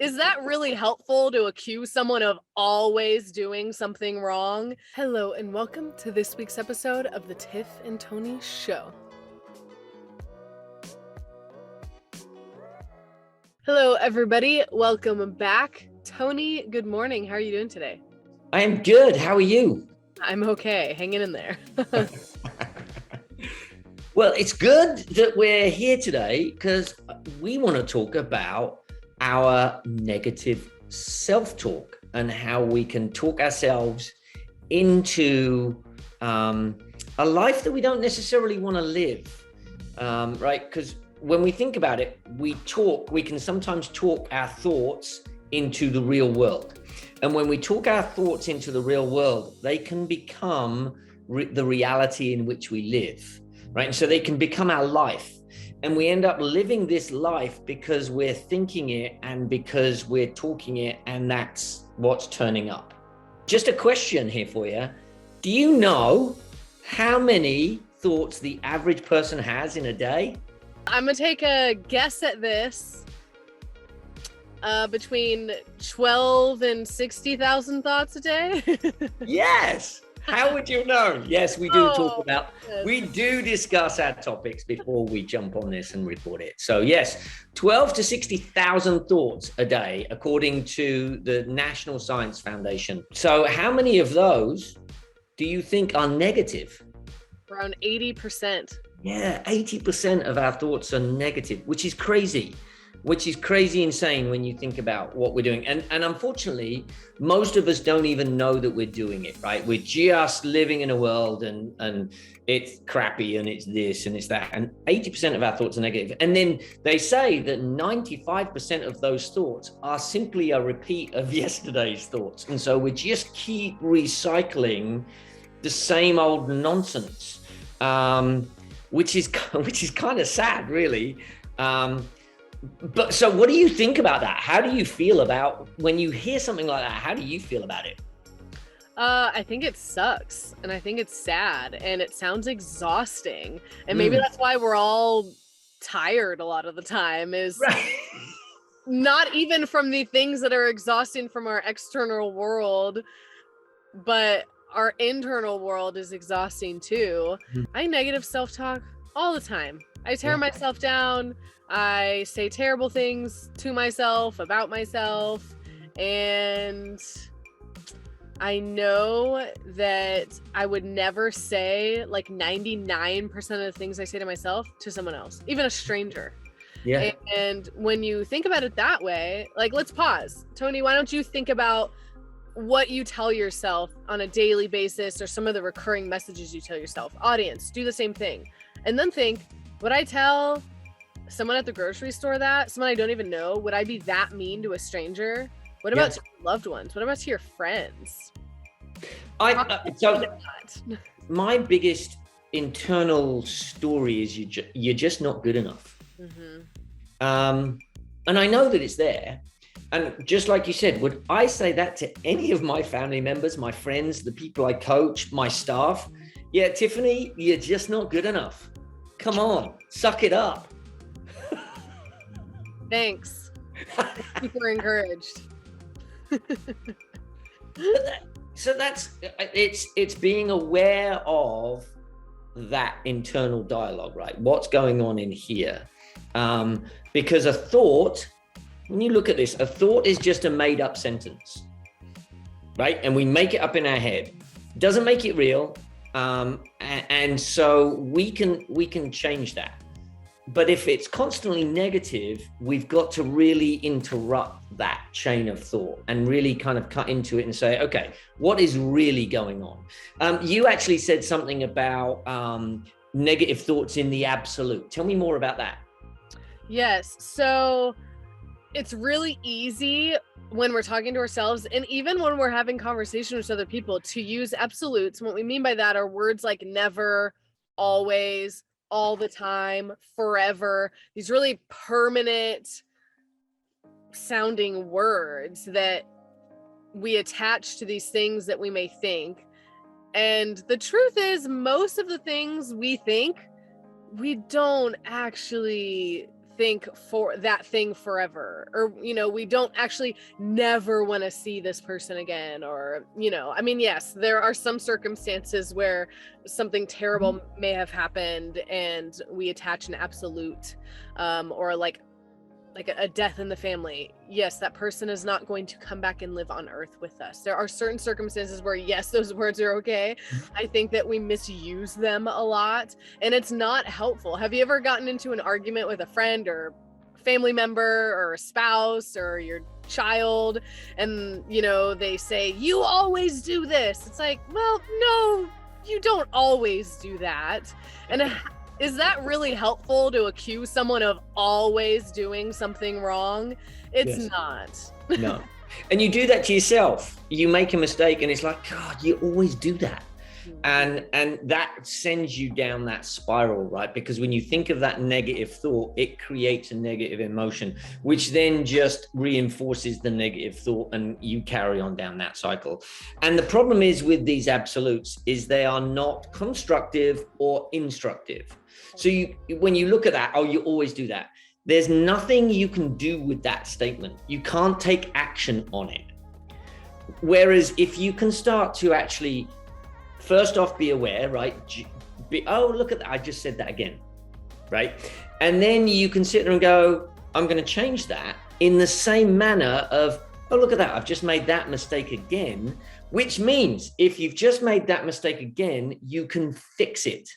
Is that really helpful to accuse someone of always doing something wrong? Hello, and welcome to this week's episode of the Tiff and Tony Show. Hello, everybody. Welcome back. Tony, good morning. How are you doing today? I am good. How are you? I'm okay. Hanging in there. Well, it's good that we're here today because we want to talk about our negative self-talk and how we can talk ourselves into a life that we don't necessarily want to live, right? Because when we think about it, we can sometimes talk our thoughts into the real world. And when we talk our thoughts into the real world, they can become the reality in which we live, right? And so they can become our life. And we end up living this life because we're thinking it and because we're talking it, and that's what's turning up. Just a question here for you. Do you know how many thoughts the average person has in a day? I'm going to take a guess at this. Between 12 and 60,000 thoughts a day. Yes. How would you know? Yes, we do discuss our topics before we jump on this and record it. So yes, 12 to 60,000 thoughts a day, according to the National Science Foundation. So how many of those do you think are negative? Around 80%. Yeah, 80% of our thoughts are negative, which is crazy insane when you think about what we're doing. And unfortunately, most of us don't even know that we're doing it, right? We're just living in a world and it's crappy and it's this and it's that. And 80% of our thoughts are negative. And then they say that 95% of those thoughts are simply a repeat of yesterday's thoughts. And so we just keep recycling the same old nonsense, which is kind of sad, really. But so what do you think about that? How do you feel about when you hear something like that? How do you feel about it? I think it sucks, and I think it's sad, and it sounds exhausting. And maybe that's why we're all tired a lot of the time, is right. Not even from the things that are exhausting from our external world, but our internal world is exhausting too. I negative self-talk all the time. I tear myself down. I say terrible things to myself, about myself, and I know that I would never say like 99% of the things I say to myself to someone else, even a stranger. Yeah. And when you think about it that way, like, let's pause. Tony, why don't you think about what you tell yourself on a daily basis, or some of the recurring messages you tell yourself? Audience, do the same thing. And then think, would I tell someone at the grocery store that? Someone I don't even know? Would I be that mean to a stranger? What about to your loved ones? What about to your friends? My biggest internal story is you're just not good enough. And I know that it's there. And just like you said, would I say that to any of my family members, my friends, the people I coach, my staff? Yeah, Tiffany, you're just not good enough. Come on, suck it up. Thanks. Super encouraged. So it's being aware of that internal dialogue, right? What's going on in here? Because a thought, when you look at this, a thought is just a made up sentence, right? And we make it up in our head. Doesn't make it real. And so we can change that. But if it's constantly negative, we've got to really interrupt that chain of thought and really kind of cut into it and say, okay, what is really going on? You actually said something about negative thoughts in the absolute. Tell me more about that. Yes. So it's really easy when we're talking to ourselves, and even when we're having conversations with other people, to use absolutes. And what we mean by that are words like never, always, all the time, forever. These really permanent sounding words that we attach to these things that we may think. And the truth is, most of the things we think, we don't actually think for that thing forever, or we don't actually never want to see this person again, or I mean, yes, there are some circumstances where something terrible may have happened and we attach an absolute, or like a death in the family. Yes, that person is not going to come back and live on earth with us. There are certain circumstances where, yes, those words are okay. I think that we misuse them a lot, and it's not helpful. Have you ever gotten into an argument with a friend or family member or a spouse or your child, and they say, you always do this? It's like, well, no, you don't always do that. And is that really helpful to accuse someone of always doing something wrong? It's not. No. And you do that to yourself. You make a mistake and it's like, God, you always do that. And that sends you down that spiral, right? Because when you think of that negative thought, it creates a negative emotion, which then just reinforces the negative thought, and you carry on down that cycle. And the problem is with these absolutes is they are not constructive or instructive. So when you look at that, oh, you always do that, there's nothing you can do with that statement. You can't take action on it. Whereas if you can start to actually, first off, be aware, right? Oh, look at that, I just said that again, right? And then you can sit there and go, I'm going to change that in the same manner of, oh, look at that, I've just made that mistake again, which means if you've just made that mistake again, you can fix it.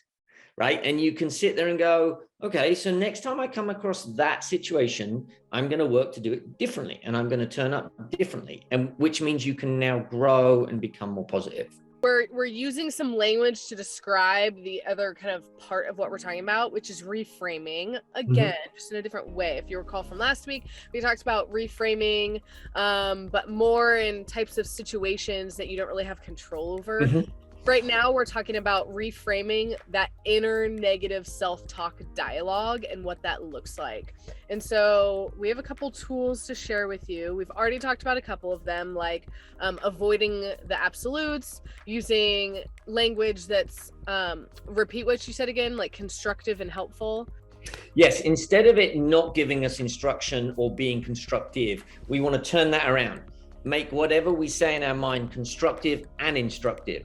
Right? And you can sit there and go, okay, so next time I come across that situation, I'm going to work to do it differently, and I'm going to turn up differently. And which means you can now grow and become more positive. We're using some language to describe the other kind of part of what we're talking about, which is reframing. Again, just in a different way. If you recall from last week, we talked about reframing, but more in types of situations that you don't really have control over. Right now, we're talking about reframing that inner negative self-talk dialogue and what that looks like. And so we have a couple tools to share with you. We've already talked about a couple of them, like avoiding the absolutes, using language that's, repeat what you said again, like constructive and helpful. Yes, instead of it not giving us instruction or being constructive, we want to turn that around. Make whatever we say in our mind constructive and instructive.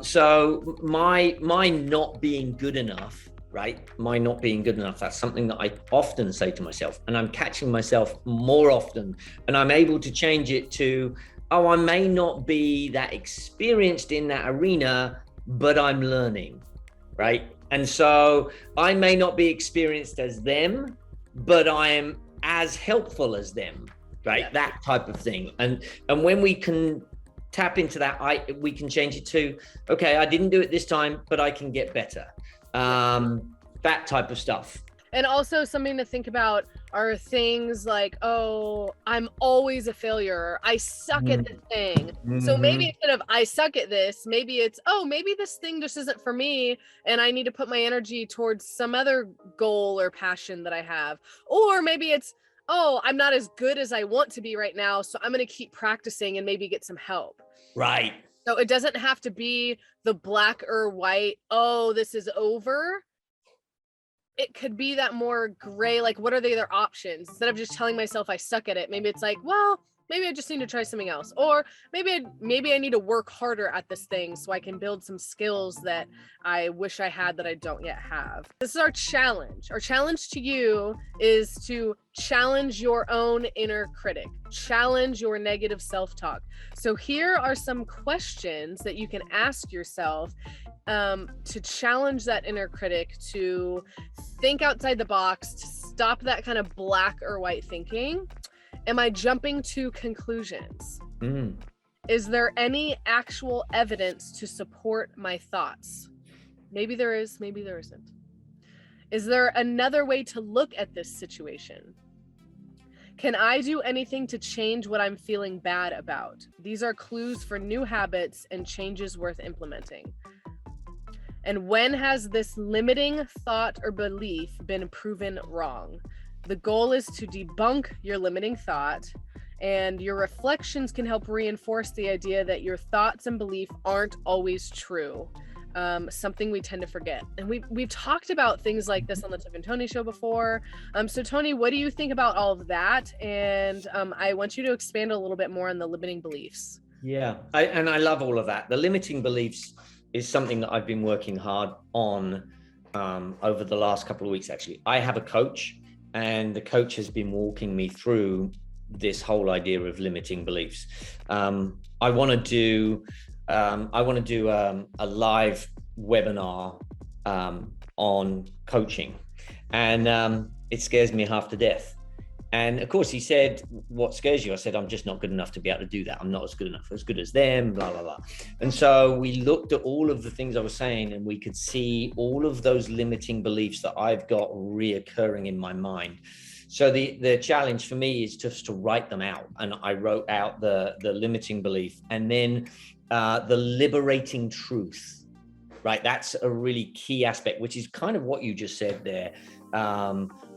So my not being good enough, right? My not being good enough, that's something that I often say to myself, and I'm catching myself more often, and I'm able to change it to, oh, I may not be that experienced in that arena, but I'm learning, right? And so I may not be experienced as them, but I am as helpful as them. Right, yeah. That type of thing. And when we can tap into that, we can change it to, okay, I didn't do it this time, but I can get better. That type of stuff. And also something to think about are things like, oh, I'm always a failure. I suck at this thing. So maybe instead of I suck at this, maybe it's, oh, maybe this thing just isn't for me, and I need to put my energy towards some other goal or passion that I have. Or maybe it's, oh, I'm not as good as I want to be right now, so I'm going to keep practicing and maybe get some help. Right. So it doesn't have to be the black or white, oh, this is over. It could be that more gray, like, what are the other options? Instead of just telling myself I suck at it, maybe it's like, well, maybe I just need to try something else. Or maybe I need to work harder at this thing so I can build some skills that I wish I had that I don't yet have. This is our challenge. Our challenge to you is to challenge your own inner critic, challenge your negative self-talk. So here are some questions that you can ask yourself to challenge that inner critic, to think outside the box, to stop that kind of black or white thinking. Am I jumping to conclusions? Is there any actual evidence to support my thoughts? Maybe there is, maybe there isn't. Is there another way to look at this situation? Can I do anything to change what I'm feeling bad about? These are clues for new habits and changes worth implementing. And when has this limiting thought or belief been proven wrong? The goal is to debunk your limiting thought, and your reflections can help reinforce the idea that your thoughts and belief aren't always true. something we tend to forget. And we've talked about things like this on the Tiff and Tony show before. So Tony, what do you think about all of that? And I want you to expand a little bit more on the limiting beliefs. Yeah, I love all of that. The limiting beliefs is something that I've been working hard on over the last couple of weeks, actually. I have a coach, and the coach has been walking me through this whole idea of limiting beliefs. I want to do a live webinar on coaching, and it scares me half to death. And of course, he said, "What scares you?" I said, "I'm just not good enough to be able to do that. I'm not as good as them, blah, blah, blah." And so we looked at all of the things I was saying, and we could see all of those limiting beliefs that I've got reoccurring in my mind. So the challenge for me is just to write them out. And I wrote out the limiting belief, and then the liberating truth, right? That's a really key aspect, which is kind of what you just said there.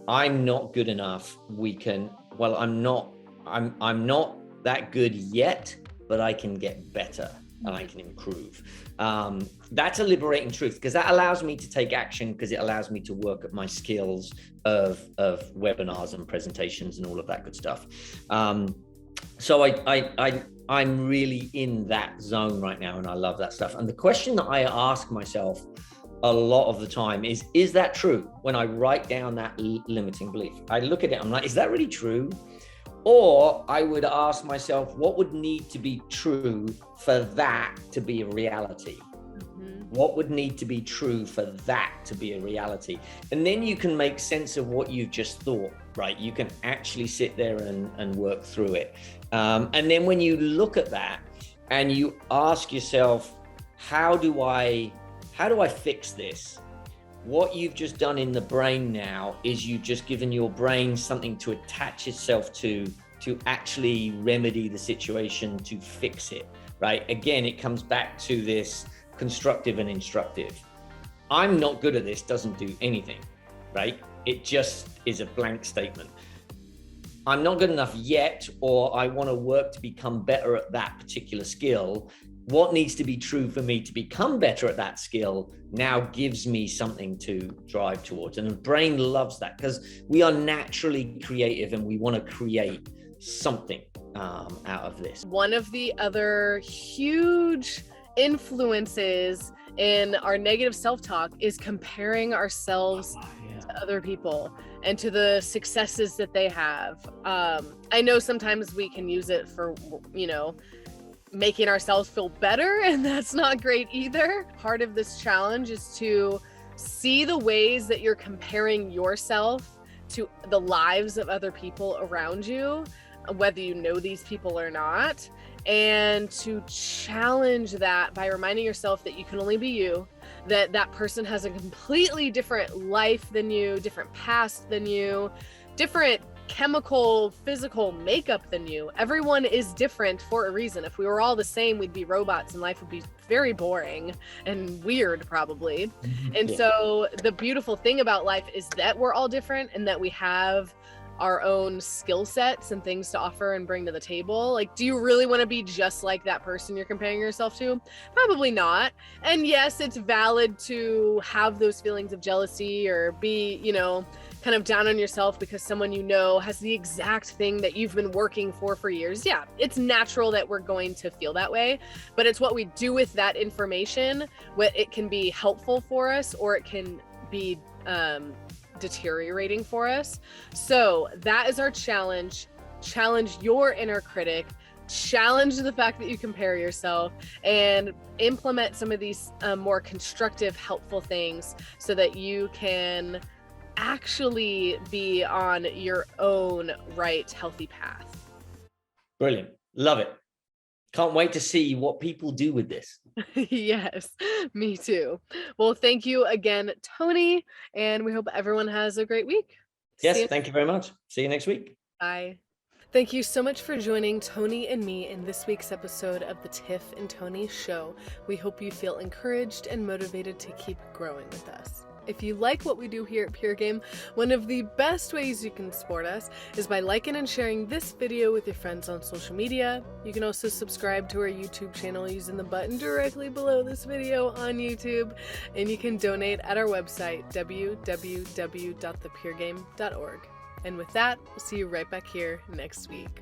I'm not good enough. I'm not that good yet, but I can get better and I can improve. That's a liberating truth, because that allows me to take action, because it allows me to work at my skills of webinars and presentations and all of that good stuff. So I'm really in that zone right now, and I love that stuff. And the question that I ask myself a lot of the time is that true? When I write down that limiting belief, I look at it, I'm like, is that really true? Or I would ask myself, what would need to be true for that to be a reality? What would need to be true for that to be a reality? And then you can make sense of what you've just thought, right? You can actually sit there and work through it. And then when you look at that and you ask yourself, how do I fix this? What you've just done in the brain now is you've just given your brain something to attach itself to actually remedy the situation, to fix it, right? Again, it comes back to this constructive and instructive. I'm not good at this doesn't do anything, right? It just is a blank statement. I'm not good enough yet, or I want to work to become better at that particular skill. What needs to be true for me to become better at that skill now gives me something to drive towards. And the brain loves that, because we are naturally creative and we want to create something out of this. One of the other huge influences in our negative self-talk is comparing ourselves to other people and to the successes that they have. I know sometimes we can use it for, making ourselves feel better, and that's not great either. Part of this challenge is to see the ways that you're comparing yourself to the lives of other people around you, whether you know these people or not, and to challenge that by reminding yourself that you can only be you, that that person has a completely different life than you, different past than you, different chemical, physical makeup than you. Everyone is different for a reason. If we were all the same, we'd be robots and life would be very boring and weird probably. And so the beautiful thing about life is that we're all different, and that we have our own skill sets and things to offer and bring to the table. Like, do you really want to be just like that person you're comparing yourself to? Probably not. And yes, it's valid to have those feelings of jealousy or be, kind of down on yourself because someone has the exact thing that you've been working for years. Yeah, it's natural that we're going to feel that way, but it's what we do with that information. It can be helpful for us, or it can be deteriorating for us. So that is our challenge. Challenge your inner critic, challenge the fact that you compare yourself, and implement some of these more constructive, helpful things so that you can actually be on your own right, healthy path. Brilliant. Love it. Can't wait to see what people do with this. Yes, me too. Well, thank you again, Tony, and we hope everyone has a great week. Yes, thank you very much. See you next week. Bye. Thank you so much for joining Tony and me in this week's episode of the Tiff and Tony Show. We hope you feel encouraged and motivated to keep growing with us. If you like what we do here at PureGame, one of the best ways you can support us is by liking and sharing this video with your friends on social media. You can also subscribe to our YouTube channel using the button directly below this video on YouTube, and you can donate at our website, www.thepuregame.org. And with that, we'll see you right back here next week.